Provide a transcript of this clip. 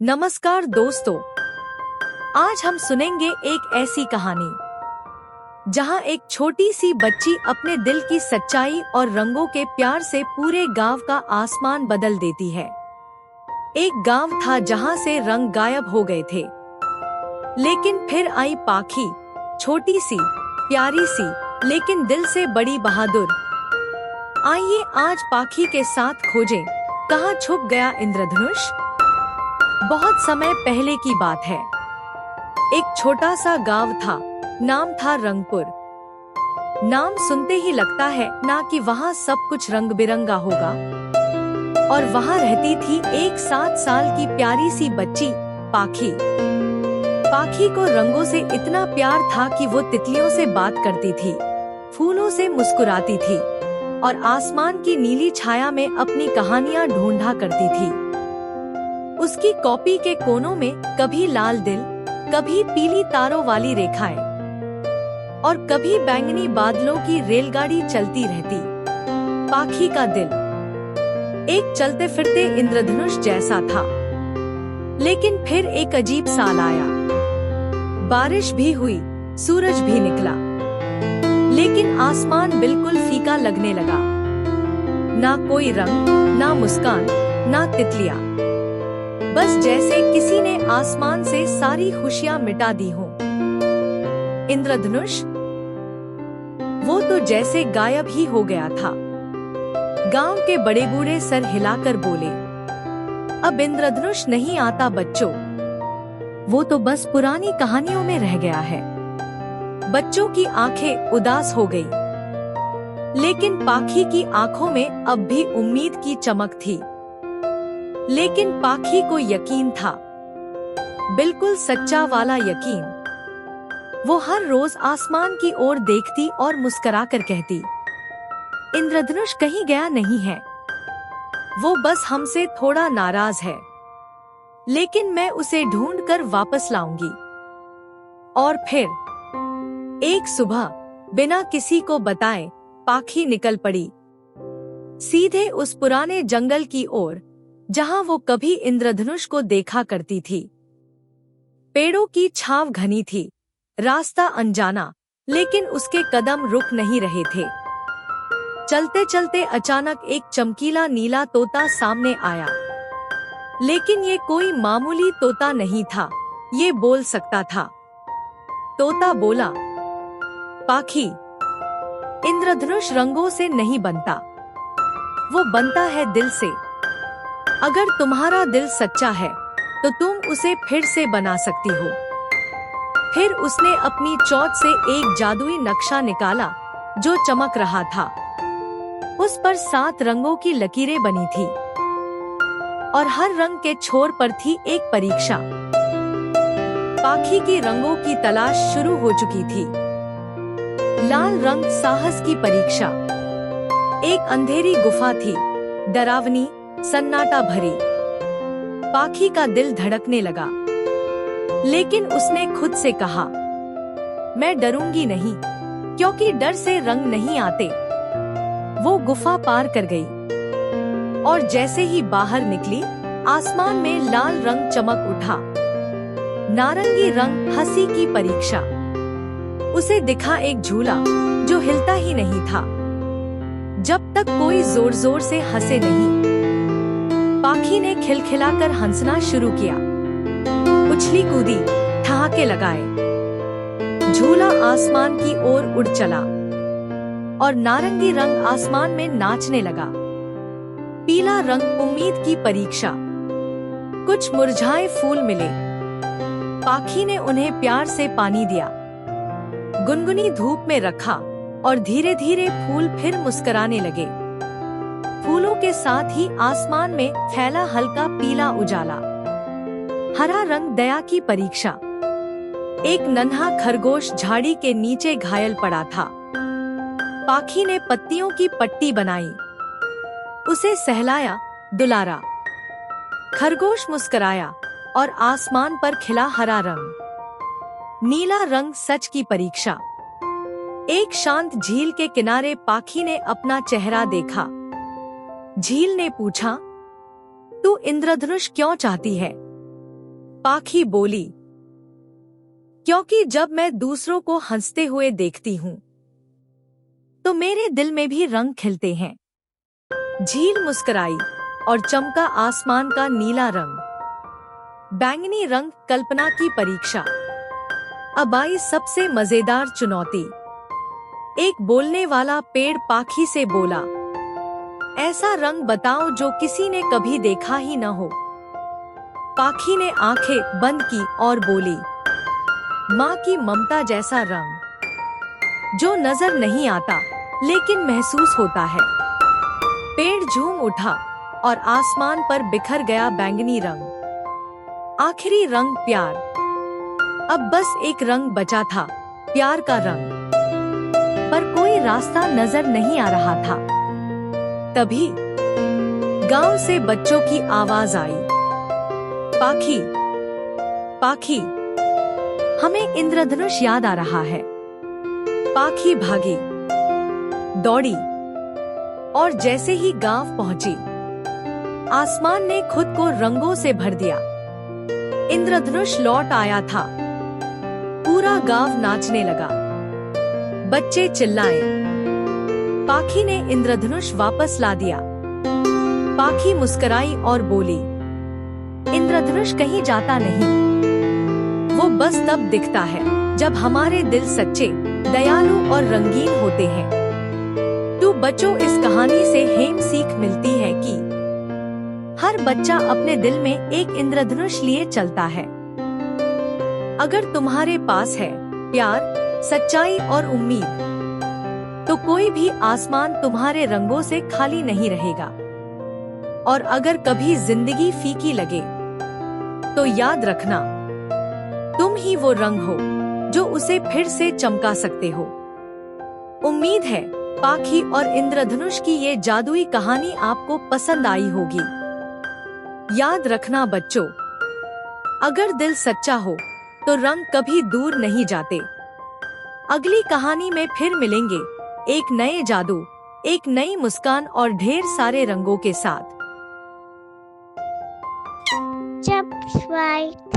नमस्कार दोस्तों, आज हम सुनेंगे एक ऐसी कहानी जहां एक छोटी सी बच्ची अपने दिल की सच्चाई और रंगों के प्यार से पूरे गांव का आसमान बदल देती है। एक गांव था जहां से रंग गायब हो गए थे, लेकिन फिर आई पाखी, छोटी सी, प्यारी सी, लेकिन दिल से बड़ी बहादुर। आइए आज पाखी के साथ खोजें कहां छुप गया इंद्रधनुष। बहुत समय पहले की बात है। एक छोटा सा गांव था, नाम था रंगपुर। नाम सुनते ही लगता है ना कि वहाँ सब कुछ रंग बिरंगा होगा। और वहाँ रहती थी एक 7 साल की प्यारी सी बच्ची, पाखी। पाखी को रंगों से इतना प्यार था कि वो तितलियों से बात करती थी, फूलों से मुस्कुराती थी और आसमान की नीली छाया में अपनी कहानियाँ ढूंढा करती थी। उसकी कॉपी के कोनों में कभी लाल दिल, कभी पीली तारों वाली रेखाएं और कभी बैंगनी बादलों की रेलगाड़ी चलती रहती। पाखी का दिल एक चलते फिरते इंद्रधनुष जैसा था। लेकिन फिर एक अजीब साल आया। बारिश भी हुई, सूरज भी निकला, लेकिन आसमान बिल्कुल फीका लगने लगा। ना कोई रंग, ना मुस्कान, ना तितलियां। बस जैसे किसी ने आसमान से सारी खुशियां मिटा दी हों। इंद्रधनुष, वो तो जैसे गायब ही हो गया था। गांव के बड़े बूढ़े सर हिलाकर बोले, अब इंद्रधनुष नहीं आता बच्चों, वो तो बस पुरानी कहानियों में रह गया है। बच्चों की आंखें उदास हो गई, लेकिन पाखी की आंखों में अब भी उम्मीद की चमक थी। लेकिन पाखी को यकीन था, बिल्कुल सच्चा वाला यकीन। वो हर रोज आसमान की ओर देखती और मुस्कुराकर कहती, इंद्रधनुष कहीं गया नहीं है, वो बस हमसे थोड़ा नाराज है, लेकिन मैं उसे ढूंढकर वापस लाऊंगी। और फिर एक सुबह बिना किसी को बताए पाखी निकल पड़ी, सीधे उस पुराने जंगल की ओर जहां वो कभी इंद्रधनुष को देखा करती थी। पेड़ों की छांव घनी थी, रास्ता अनजाना, लेकिन उसके कदम रुक नहीं रहे थे। चलते चलते अचानक एक चमकीला नीला तोता सामने आया। लेकिन ये कोई मामूली तोता नहीं था, ये बोल सकता था। तोता बोला, पाखी, इंद्रधनुष रंगों से नहीं बनता, वो बनता है दिल से। अगर तुम्हारा दिल सच्चा है तो तुम उसे फिर से बना सकती हो। फिर उसने अपनी चोंच से एक जादुई नक्शा निकाला जो चमक रहा था। उस पर 7 रंगों की लकीरें बनी थी और हर रंग के छोर पर थी एक परीक्षा। पाखी की रंगों की तलाश शुरू हो चुकी थी। लाल रंग साहस की परीक्षा। एक अंधेरी गुफा थी, डरावनी, सन्नाटा भरी। पाखी का दिल धड़कने लगा, लेकिन उसने खुद से कहा, मैं डरूंगी नहीं, क्योंकि डर से रंग नहीं आते। वो गुफा पार कर गई और जैसे ही बाहर निकली, आसमान में लाल रंग चमक उठा। नारंगी रंग हंसी की परीक्षा। उसे दिखा एक झूला जो हिलता ही नहीं था जब तक कोई जोर जोर से हंसे नहीं। पाखी ने खिलखिलाकर हंसना शुरू किया, उछली कूदी, ठहाके लगाए। झूला आसमान की ओर उड़ चला और नारंगी रंग आसमान में नाचने लगा। पीला रंग उम्मीद की परीक्षा। कुछ मुरझाए फूल मिले। पाखी ने उन्हें प्यार से पानी दिया, गुनगुनी धूप में रखा और धीरे धीरे फूल फिर मुस्कुराने लगे। फूलों के साथ ही आसमान में फैला हल्का पीला उजाला। हरा रंग दया की परीक्षा। एक नन्हा खरगोश झाड़ी के नीचे घायल पड़ा था। पाखी ने पत्तियों की पट्टी बनाई, उसे सहलाया, दुलारा। खरगोश मुस्कुराया और आसमान पर खिला हरा रंग। नीला रंग सच की परीक्षा। एक शांत झील के किनारे पाखी ने अपना चेहरा देखा। झील ने पूछा, तू इंद्रधनुष क्यों चाहती है? पाखी बोली, क्योंकि जब मैं दूसरों को हंसते हुए देखती हूँ तो मेरे दिल में भी रंग खिलते हैं। झील मुस्कुराई और चमका आसमान का नीला रंग। बैंगनी रंग कल्पना की परीक्षा। अब आई सबसे मजेदार चुनौती। एक बोलने वाला पेड़ पाखी से बोला, ऐसा रंग बताओ जो किसी ने कभी देखा ही न हो। पाखी ने आंखें बंद की और बोली, माँ की ममता जैसा रंग, जो नजर नहीं आता लेकिन महसूस होता है। पेड़ झूम उठा और आसमान पर बिखर गया बैंगनी रंग। आखिरी रंग प्यार। अब बस एक रंग बचा था, प्यार का रंग। पर कोई रास्ता नजर नहीं आ रहा था। तभी गांव से बच्चों की आवाज आई, पाखी, पाखी, हमें इंद्रधनुष याद आ रहा है। पाखी भागी, दौड़ी और जैसे ही गांव पहुंची, आसमान ने खुद को रंगों से भर दिया। इंद्रधनुष लौट आया था। पूरा गांव नाचने लगा। बच्चे चिल्लाए। पाखी ने इंद्रधनुष वापस ला दिया। पाखी मुस्कुराई और बोली, इंद्रधनुष कहीं जाता नहीं, वो बस तब दिखता है जब हमारे दिल सच्चे, दयालु और रंगीन होते हैं। तो बच्चों, इस कहानी से हमें सीख मिलती है कि हर बच्चा अपने दिल में एक इंद्रधनुष लिए चलता है। अगर तुम्हारे पास है प्यार, सच्चाई और उम्मीद, तो कोई भी आसमान तुम्हारे रंगों से खाली नहीं रहेगा। और अगर कभी जिंदगी फीकी लगे, तो याद रखना, तुम ही वो रंग हो जो उसे फिर से चमका सकते हो। उम्मीद है पाखी और इंद्रधनुष की ये जादुई कहानी आपको पसंद आई होगी। याद रखना बच्चों, अगर दिल सच्चा हो तो रंग कभी दूर नहीं जाते। अगली कहानी में फिर मिलेंगे, एक नए जादू, एक नई मुस्कान और ढेर सारे रंगों के साथ। Subscribe